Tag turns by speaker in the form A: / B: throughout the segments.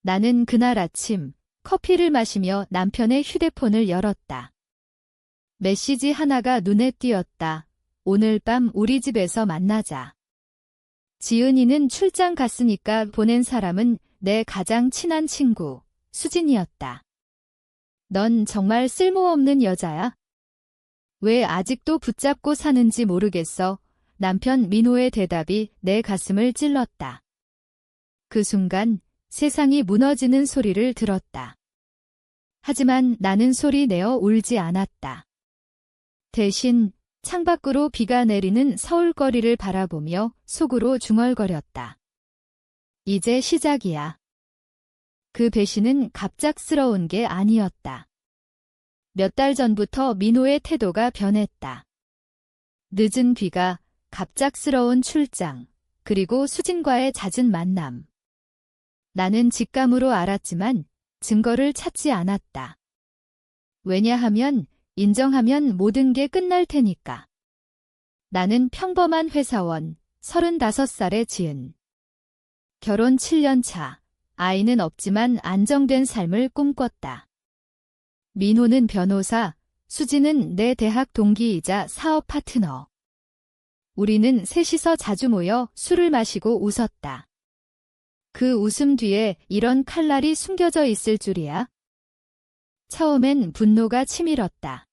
A: 나는 그날 아침 커피를 마시며 남편의 휴대폰을 열었다. 메시지 하나가 눈에 띄었다. 오늘 밤 우리 집에서 만나자. 지은이는 출장 갔으니까 보낸 사람은 내 가장 친한 친구, 수진이었다. 넌 정말 쓸모없는 여자야? 왜 아직도 붙잡고 사는지 모르겠어. 남편 민호의 대답이 내 가슴을 찔렀다. 그 순간 세상이 무너지는 소리를 들었다. 하지만 나는 소리 내어 울지 않았다. 대신 창밖으로 비가 내리는 서울거리를 바라보며 속으로 중얼거렸다. 이제 시작이야. 그 배신은 갑작스러운 게 아니었다. 몇 달 전부터 민호의 태도가 변했다. 늦은 귀가, 갑작스러운 출장, 그리고 수진과의 잦은 만남. 나는 직감으로 알았지만 증거를 찾지 않았다. 왜냐하면 인정하면 모든 게 끝날 테니까. 나는 평범한 회사원, 35살의 지은. 결혼 7년 차, 아이는 없지만 안정된 삶을 꿈꿨다. 민호는 변호사, 수진은 내 대학 동기이자 사업 파트너. 우리는 셋이서 자주 모여 술을 마시고 웃었다. 그 웃음 뒤에 이런 칼날이 숨겨져 있을 줄이야. 처음엔 분노가 치밀었다.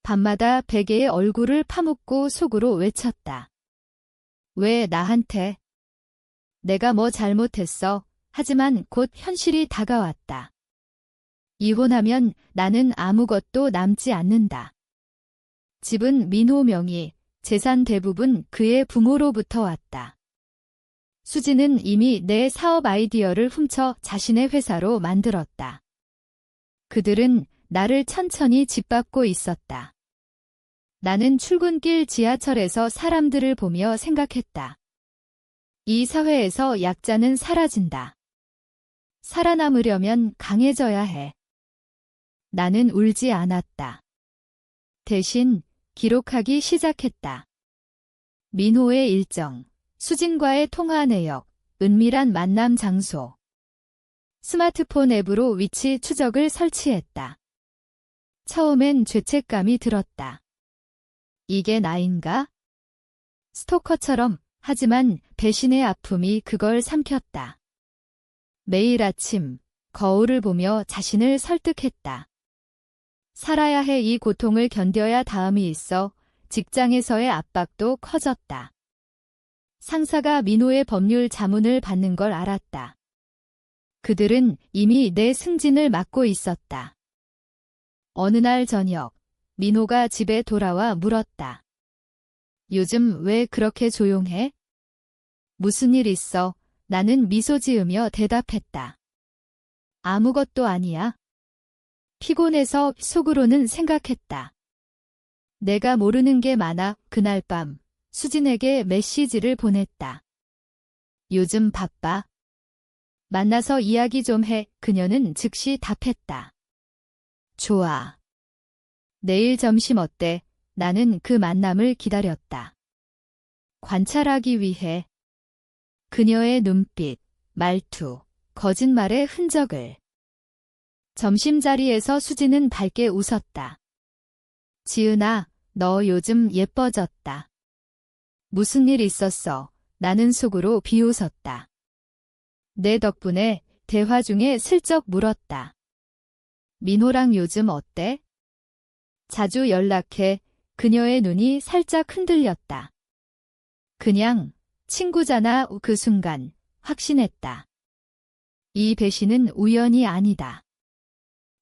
A: 밤마다 베개에 얼굴을 파묻고 속으로 외쳤다. 왜 나한테? 내가 뭐 잘못했어. 하지만 곧 현실이 다가왔다. 이혼하면 나는 아무것도 남지 않는다. 집은 민호 명의, 재산 대부분 그의 부모로부터 왔다. 수지는 이미 내 사업 아이디어를 훔쳐 자신의 회사로 만들었다. 그들은 나를 천천히 짓밟고 있었다. 나는 출근길 지하철에서 사람들을 보며 생각했다. 이 사회에서 약자는 사라진다. 살아남으려면 강해져야 해. 나는 울지 않았다. 대신 기록하기 시작했다. 민호의 일정, 수진과의 통화 내역, 은밀한 만남 장소. 스마트폰 앱으로 위치 추적을 설치했다. 처음엔 죄책감이 들었다. 이게 나인가? 스토커처럼. 하지만 배신의 아픔이 그걸 삼켰다. 매일 아침 거울을 보며 자신을 설득했다. 살아야 해. 이 고통을 견뎌야 다음이 있어. 직장에서의 압박도 커졌다. 상사가 민호의 법률 자문을 받는 걸 알았다. 그들은 이미 내 승진을 막고 있었다. 어느 날 저녁, 민호가 집에 돌아와 물었다. 요즘 왜 그렇게 조용해? 무슨 일 있어? 나는 미소 지으며 대답했다. 아무것도 아니야. 피곤해서. 속으로는 생각했다. 내가 모르는 게 많아. 그날 밤 수진에게 메시지를 보냈다. 요즘 바빠? 만나서 이야기 좀 해. 그녀는 즉시 답했다. 좋아. 내일 점심 어때? 나는 그 만남을 기다렸다. 관찰하기 위해. 그녀의 눈빛, 말투, 거짓말의 흔적을. 점심자리에서 수진은 밝게 웃었다. 지은아, 너 요즘 예뻐졌다. 무슨 일 있었어? 나는 속으로 비웃었다. 내 덕분에. 대화 중에 슬쩍 물었다. 민호랑 요즘 어때? 자주 연락해. 그녀의 눈이 살짝 흔들렸다. 그냥 친구잖아. 그 순간 확신했다. 이 배신은 우연이 아니다.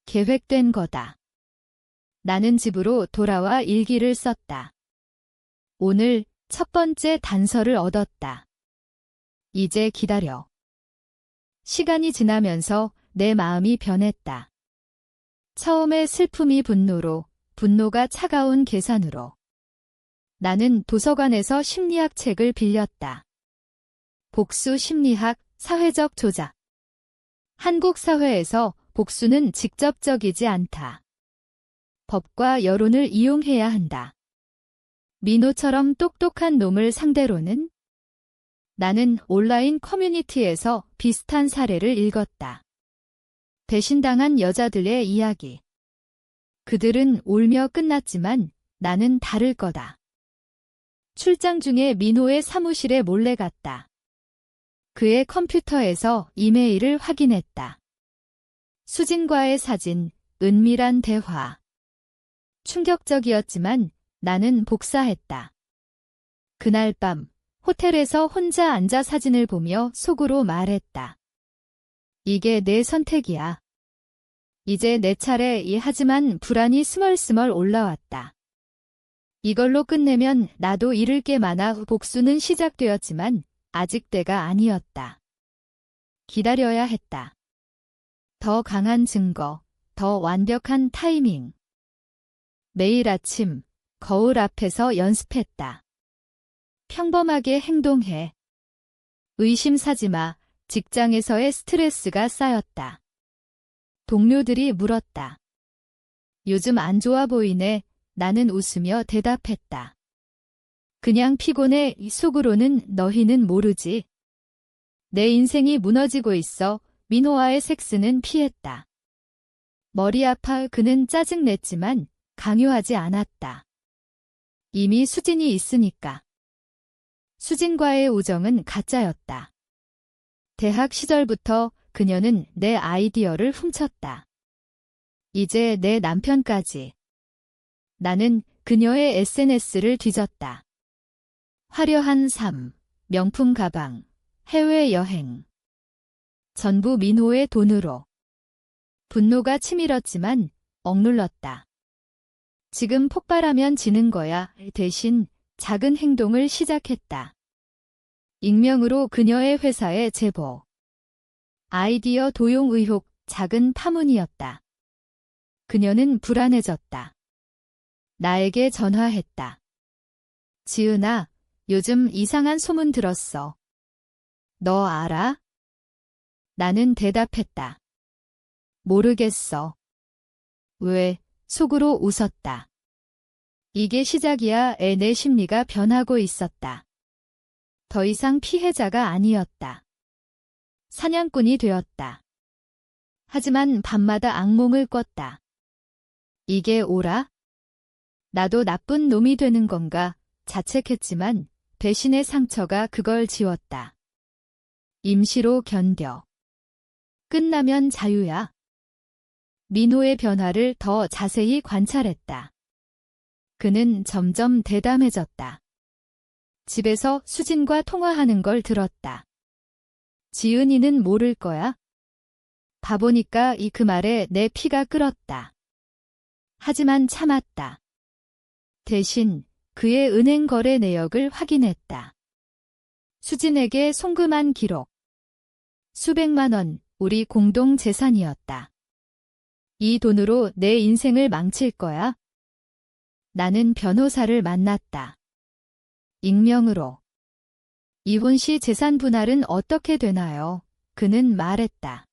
A: 계획된 거다. 나는 집으로 돌아와 일기를 썼다. 오늘 첫 번째 단서를 얻었다. 이제 기다려. 시간이 지나면서 내 마음이 변했다. 처음에 슬픔이 분노로, 분노가 차가운 계산으로. 나는 도서관에서 심리학 책을 빌렸다. 복수 심리학, 사회적 조작. 한국 사회에서 복수는 직접적이지 않다. 법과 여론을 이용해야 한다. 민호처럼 똑똑한 놈을 상대로는 나는 온라인 커뮤니티에서 비슷한 사례를 읽었다. 배신당한 여자들의 이야기. 그들은 울며 끝났지만 나는 다를 거다. 출장 중에 민호의 사무실에 몰래 갔다. 그의 컴퓨터에서 이메일을 확인했다. 수진과의 사진, 은밀한 대화. 충격적이었지만 나는 복사했다. 그날 밤 호텔에서 혼자 앉아 사진을 보며 속으로 말했다. 이게 내 선택이야. 이제 내 차례. 하지만 불안이 스멀스멀 올라왔다. 이걸로 끝내면 나도 잃을 게 많아. 복수는 시작되었지만 아직 때가 아니었다. 기다려야 했다. 더 강한 증거, 더 완벽한 타이밍. 매일 아침 거울 앞에서 연습했다. 평범하게 행동해. 의심사지 마. 직장에서의 스트레스가 쌓였다. 동료들이 물었다. 요즘 안 좋아 보이네. 나는 웃으며 대답했다. 그냥 피곤해. 속으로는 너희는 모르지. 내 인생이 무너지고 있어. 민호와의 섹스는 피했다. 머리 아파. 그는 짜증냈지만 강요하지 않았다. 이미 수진이 있으니까. 수진과의 우정은 가짜였다. 대학 시절부터 그녀는 내 아이디어를 훔쳤다. 이제 내 남편까지. 나는 그녀의 SNS를 뒤졌다. 화려한 삶, 명품 가방, 해외여행. 전부 민호의 돈으로. 분노가 치밀었지만 억눌렀다. 지금 폭발하면 지는 거야. 대신 작은 행동을 시작했다. 익명으로 그녀의 회사에 제보. 아이디어 도용 의혹, 작은 파문이었다. 그녀는 불안해졌다. 나에게 전화했다. 지은아, 요즘 이상한 소문 들었어. 너 알아? 나는 대답했다. 모르겠어. 왜? 속으로 웃었다. 이게 시작이야. 내 심리가 변하고 있었다. 더 이상 피해자가 아니었다. 사냥꾼이 되었다. 하지만 밤마다 악몽을 꿨다. 이게 오라? 나도 나쁜 놈이 되는 건가 자책했지만 배신의 상처가 그걸 지웠다. 임시로 견뎌. 끝나면 자유야. 민호의 변화를 더 자세히 관찰했다. 그는 점점 대담해졌다. 집에서 수진과 통화하는 걸 들었다. 지은이는 모를 거야? 바보니까 그 말에 내 피가 끓었다. 하지만 참았다. 대신 그의 은행 거래 내역을 확인했다. 수진에게 송금한 기록. 수백만 원, 우리 공동 재산이었다. 이 돈으로 내 인생을 망칠 거야? 나는 변호사를 만났다. 익명으로. 이혼 시 재산 분할은 어떻게 되나요? 그는 말했다.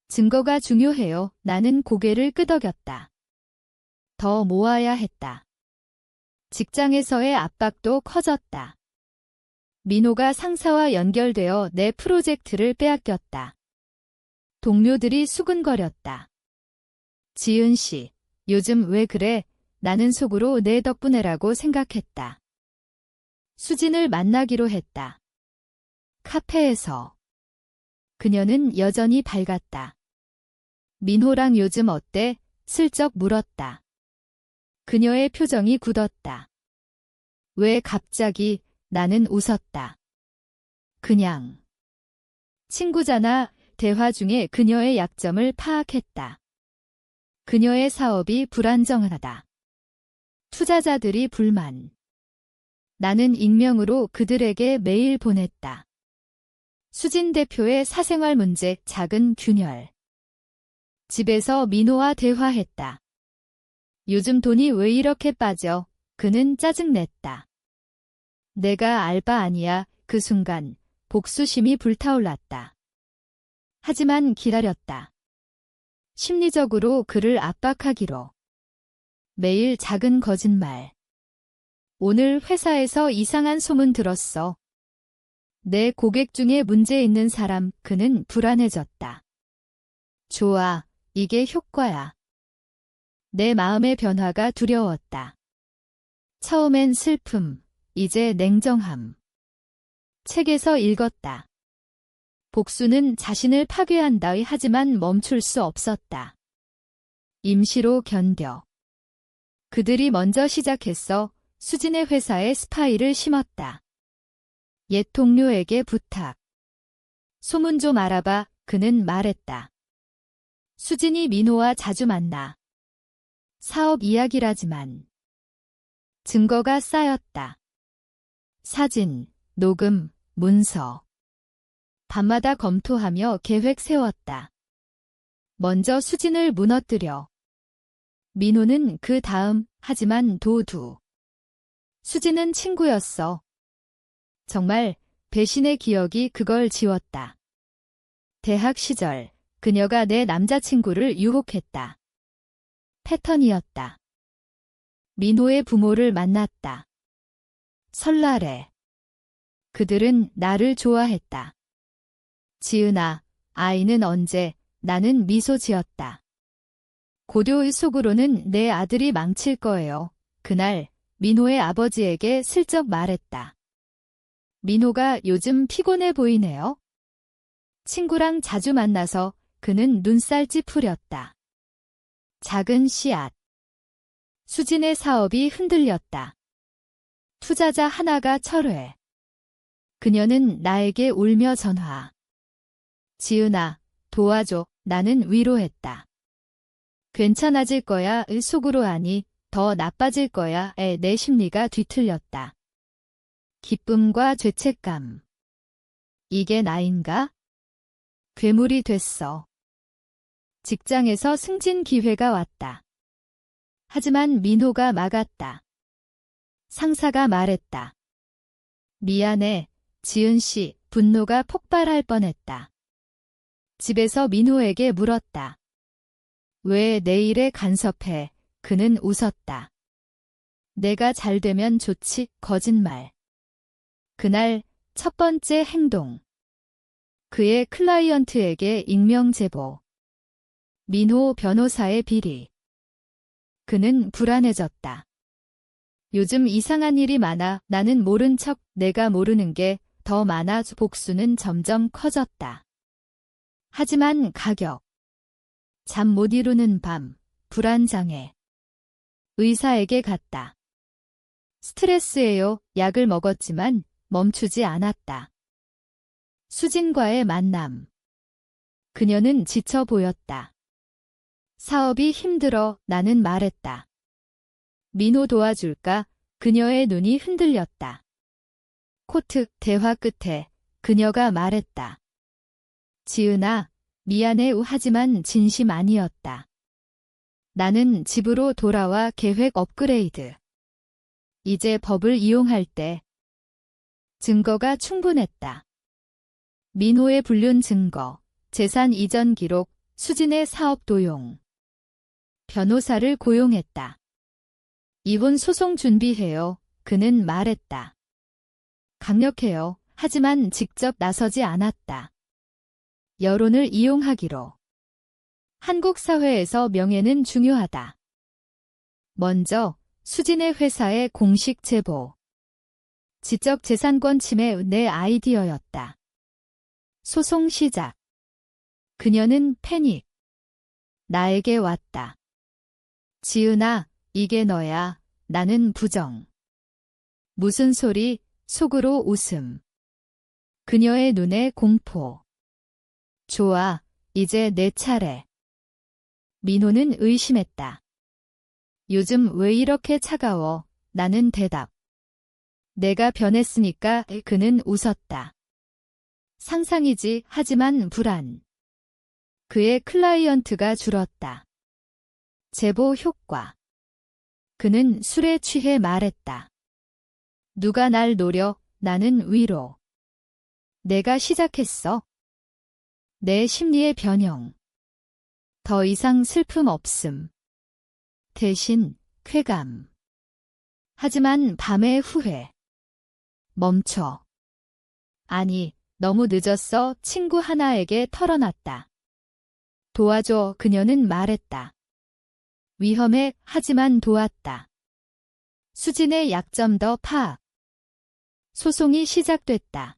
A: 증거가 중요해요. 나는 고개를 끄덕였다. 더 모아야 했다. 직장에서의 압박도 커졌다. 민호가 상사와 연결되어 내 프로젝트를 빼앗겼다. 동료들이 수근거렸다. 지은 씨, 요즘 왜 그래? 나는 속으로 내 덕분에라고 생각했다. 수진을 만나기로 했다. 카페에서. 그녀는 여전히 밝았다. 민호랑 요즘 어때? 슬쩍 물었다. 그녀의 표정이 굳었다. 왜 갑자기? 나는 웃었다. 그냥. 친구잖아. 대화 중에 그녀의 약점을 파악했다. 그녀의 사업이 불안정하다. 투자자들이 불만. 나는 익명으로 그들에게 메일 보냈다. 수진 대표의 사생활 문제, 작은 균열. 집에서 민호와 대화했다. 요즘 돈이 왜 이렇게 빠져? 그는 짜증냈다. 내가 알바 아니야. 그 순간 복수심이 불타올랐다. 하지만 기다렸다. 심리적으로 그를 압박하기로. 매일 작은 거짓말. 오늘 회사에서 이상한 소문 들었어. 내 고객 중에 문제 있는 사람, 그는 불안해졌다. 좋아, 이게 효과야. 내 마음의 변화가 두려웠다. 처음엔 슬픔, 이제 냉정함. 책에서 읽었다. 복수는 자신을 파괴한다. 하지만 멈출 수 없었다. 임시로 견뎌. 그들이 먼저 시작했어. 수진의 회사에 스파이를 심었다. 옛 동료에게 부탁. 소문 좀 알아봐. 그는 말했다. 수진이 민호와 자주 만나. 사업 이야기라지만. 증거가 쌓였다. 사진, 녹음, 문서. 밤마다 검토하며 계획 세웠다. 먼저 수진을 무너뜨려. 민호는 그 다음, 하지만 도두. 수진은 친구였어. 정말 배신의 기억이 그걸 지웠다. 대학 시절, 그녀가 내 남자친구를 유혹했다. 패턴이었다. 민호의 부모를 만났다. 설날에. 그들은 나를 좋아했다. 지은아, 아이는 언제? 나는 미소 지었다. 고도의 속으로는 내 아들이 망칠 거예요. 그날 민호의 아버지에게 슬쩍 말했다. 민호가 요즘 피곤해 보이네요. 친구랑 자주 만나서 그는 눈살 찌푸렸다. 작은 씨앗. 수진의 사업이 흔들렸다. 투자자 하나가 철회. 그녀는 나에게 울며 전화. 지은아, 도와줘. 나는 위로했다. 괜찮아질 거야. 속으로 아니, 더 나빠질 거야. 내 심리가 뒤틀렸다. 기쁨과 죄책감. 이게 나인가? 괴물이 됐어. 직장에서 승진 기회가 왔다. 하지만 민호가 막았다. 상사가 말했다. 미안해, 지은 씨. 분노가 폭발할 뻔했다. 집에서 민호에게 물었다. 왜 내 일에 간섭해? 그는 웃었다. 내가 잘 되면 좋지. 거짓말. 그날 첫 번째 행동. 그의 클라이언트에게 익명 제보. 민호 변호사의 비리. 그는 불안해졌다. 요즘 이상한 일이 많아. 나는 모른 척. 내가 모르는 게 더 많아. 복수는 점점 커졌다. 하지만 가격. 잠 못 이루는 밤. 불안장애. 의사에게 갔다. 스트레스예요. 약을 먹었지만 멈추지 않았다. 수진과의 만남. 그녀는 지쳐 보였다. 사업이 힘들어. 나는 말했다. 민호 도와줄까? 그녀의 눈이 흔들렸다. 코트 대화 끝에 그녀가 말했다. 지은아, 미안해. 하지만 진심 아니었다. 나는 집으로 돌아와 계획 업그레이드. 이제 법을 이용할 때. 증거가 충분했다. 민호의 불륜 증거, 재산 이전 기록, 수진의 사업 도용. 변호사를 고용했다. 이혼 소송 준비해요. 그는 말했다. 강력해요. 하지만 직접 나서지 않았다. 여론을 이용하기로. 한국 사회에서 명예는 중요하다. 먼저 수진의 회사에 공식 제보. 지적재산권 침해 내 아이디어였다. 소송 시작. 그녀는 패닉. 나에게 왔다. 지은아, 이게 너야. 나는 부정. 무슨 소리? 속으로 웃음. 그녀의 눈에 공포. 좋아, 이제 내 차례. 민호는 의심했다. 요즘 왜 이렇게 차가워? 나는 대답. 내가 변했으니까. 그는 웃었다. 상상이지. 하지만 불안. 그의 클라이언트가 줄었다. 제보 효과. 그는 술에 취해 말했다. 누가 날 노려? 나는 위로. 내가 시작했어. 내 심리의 변형. 더 이상 슬픔 없음. 대신 쾌감. 하지만 밤의 후회. 멈춰. 아니, 너무 늦었어. 친구 하나에게 털어놨다. 도와줘. 그녀는 말했다. 위험해. 하지만 도왔다. 수진의 약점 더 파악. 소송이 시작됐다.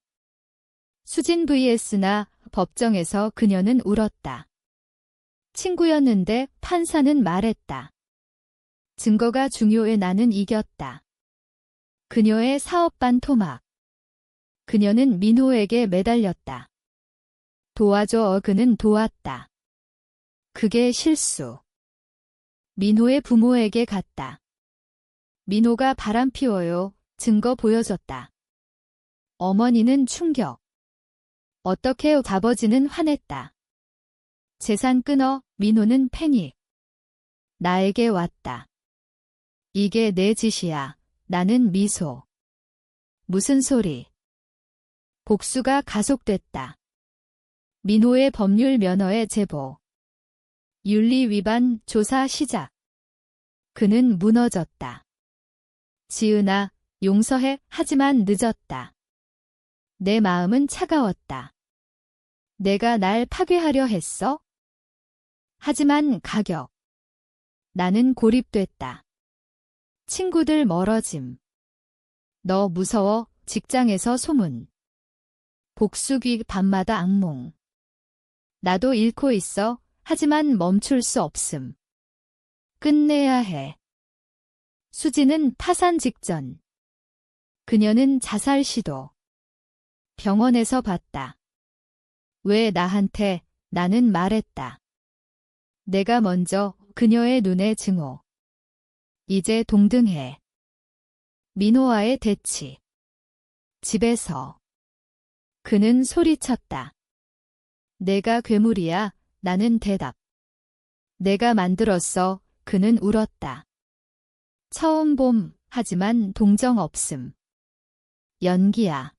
A: 수진 vs나 법정에서 그녀는 울었다. 친구였는데 판사는 말했다. 증거가 중요해. 나는 이겼다. 그녀의 사업반 토막. 그녀는 민호에게 매달렸다. 도와줘. 그는 도왔다. 그게 실수. 민호의 부모에게 갔다. 민호가 바람 피워요. 증거 보여줬다. 어머니는 충격. 어떻게 아버지는 화냈다. 재산 끊어. 민호는 패닉. 나에게 왔다. 이게 내 짓이야. 나는 미소. 무슨 소리. 복수가 가속됐다. 민호의 법률 면허의 제보. 윤리 위반 조사 시작. 그는 무너졌다. 지은아, 용서해. 하지만 늦었다. 내 마음은 차가웠다. 내가 날 파괴하려 했어? 하지만 가격. 나는 고립됐다. 친구들 멀어짐. 너 무서워. 직장에서 소문. 복수귀 밤마다 악몽. 나도 잃고 있어. 하지만 멈출 수 없음. 끝내야 해. 수지는 파산 직전. 그녀는 자살 시도. 병원에서 봤다. 왜 나한테. 나는 말했다. 내가 먼저. 그녀의 눈에 증오. 이제 동등해. 민호와의 대치. 집에서. 그는 소리쳤다. 내가 괴물이야. 나는 대답. 내가 만들었어. 그는 울었다. 처음 봄. 하지만 동정 없음. 연기야.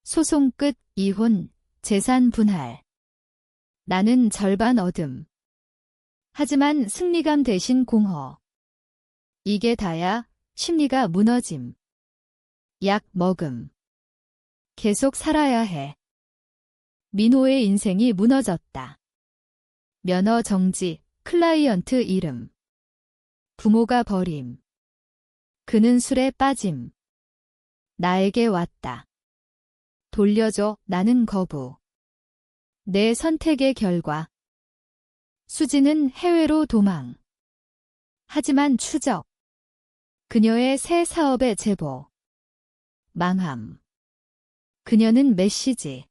A: 소송 끝. 이혼. 재산 분할. 나는 절반 얻음. 하지만 승리감 대신 공허. 이게 다야. 심리가 무너짐. 약 먹음. 계속 살아야 해. 민호의 인생이 무너졌다. 면허 정지. 클라이언트 이름. 부모가 버림. 그는 술에 빠짐. 나에게 왔다. 돌려줘. 나는 거부. 내 선택의 결과. 수지는 해외로 도망. 하지만 추적. 그녀의 새 사업의 제보. 망함. 그녀는 메시지.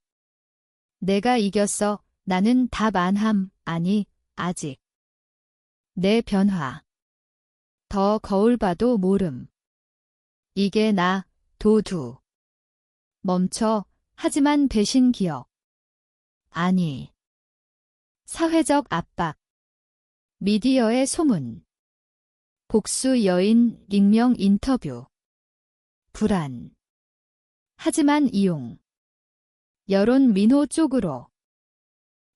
A: 내가 이겼어. 나는 답 안 함. 아니, 아직. 내 변화. 더 거울 봐도 모름. 이게 나. 도두. 멈춰. 하지만 배신 기억. 아니. 사회적 압박. 미디어의 소문. 복수 여인 익명 인터뷰. 불안. 하지만 이용. 여론 민호 쪽으로.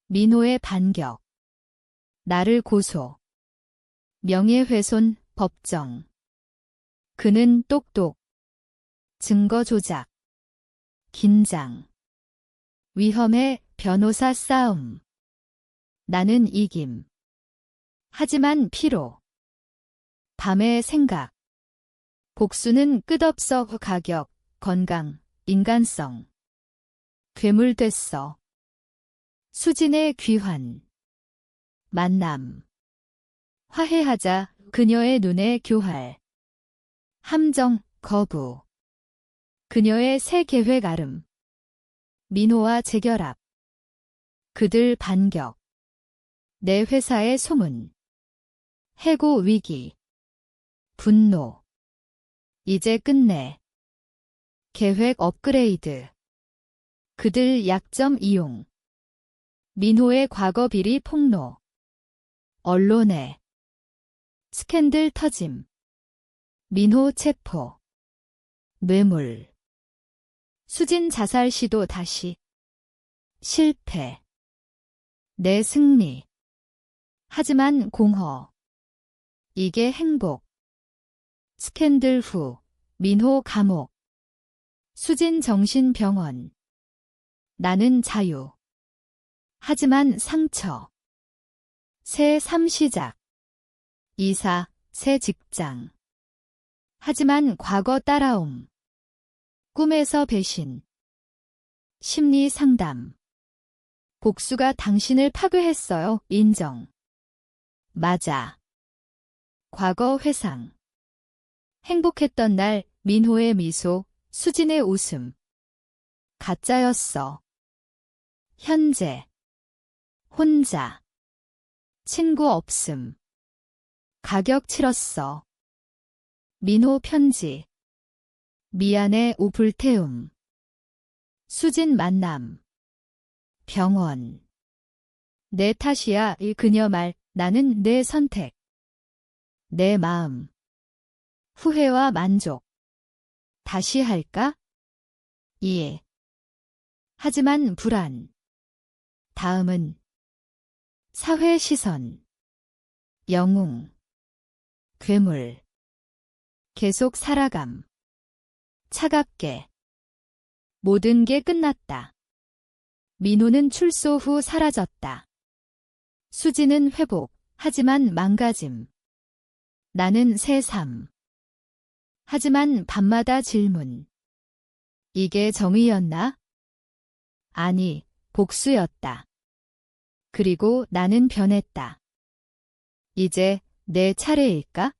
A: 민호의 반격. 나를 고소. 명예훼손 법정. 그는 똑똑. 증거 조작. 긴장. 위험해. 변호사 싸움. 나는 이김. 하지만 피로. 밤의 생각. 복수는 끝없어. 가격, 건강, 인간성. 괴물됐어. 수진의 귀환. 만남. 화해하자. 그녀의 눈에 교활. 함정, 거부. 그녀의 새 계획 아름. 민호와 재결합. 그들 반격. 내 회사의 소문. 해고 위기. 분노. 이제 끝내. 계획 업그레이드. 그들 약점 이용. 민호의 과거 비리 폭로. 언론에. 스캔들 터짐. 민호 체포. 뇌물. 수진 자살 시도 다시. 실패. 내 승리. 하지만 공허. 이게 행복. 스캔들 후. 민호 감옥. 수진 정신병원. 나는 자유. 하지만 상처. 새 삶 시작. 이사, 새 직장. 하지만 과거 따라옴. 꿈에서 배신. 심리 상담. 복수가 당신을 파괴했어요. 인정. 맞아. 과거 회상. 행복했던 날, 민호의 미소, 수진의 웃음. 가짜였어. 현재. 혼자. 친구 없음. 가격 치렀어. 민호 편지. 미안해 오 불태움. 수진 만남. 병원. 내 탓이야 이 그녀 말. 나는 내 선택. 내 마음. 후회와 만족. 다시 할까? 이해. 하지만 불안. 다음은 사회 시선. 영웅. 괴물. 계속 살아감. 차갑게. 모든 게 끝났다. 민호는 출소 후 사라졌다. 수지는 회복, 하지만 망가짐. 나는 새 삶. 하지만 밤마다 질문. 이게 정의였나? 아니, 복수였다. 그리고 나는 변했다. 이제 내 차례일까?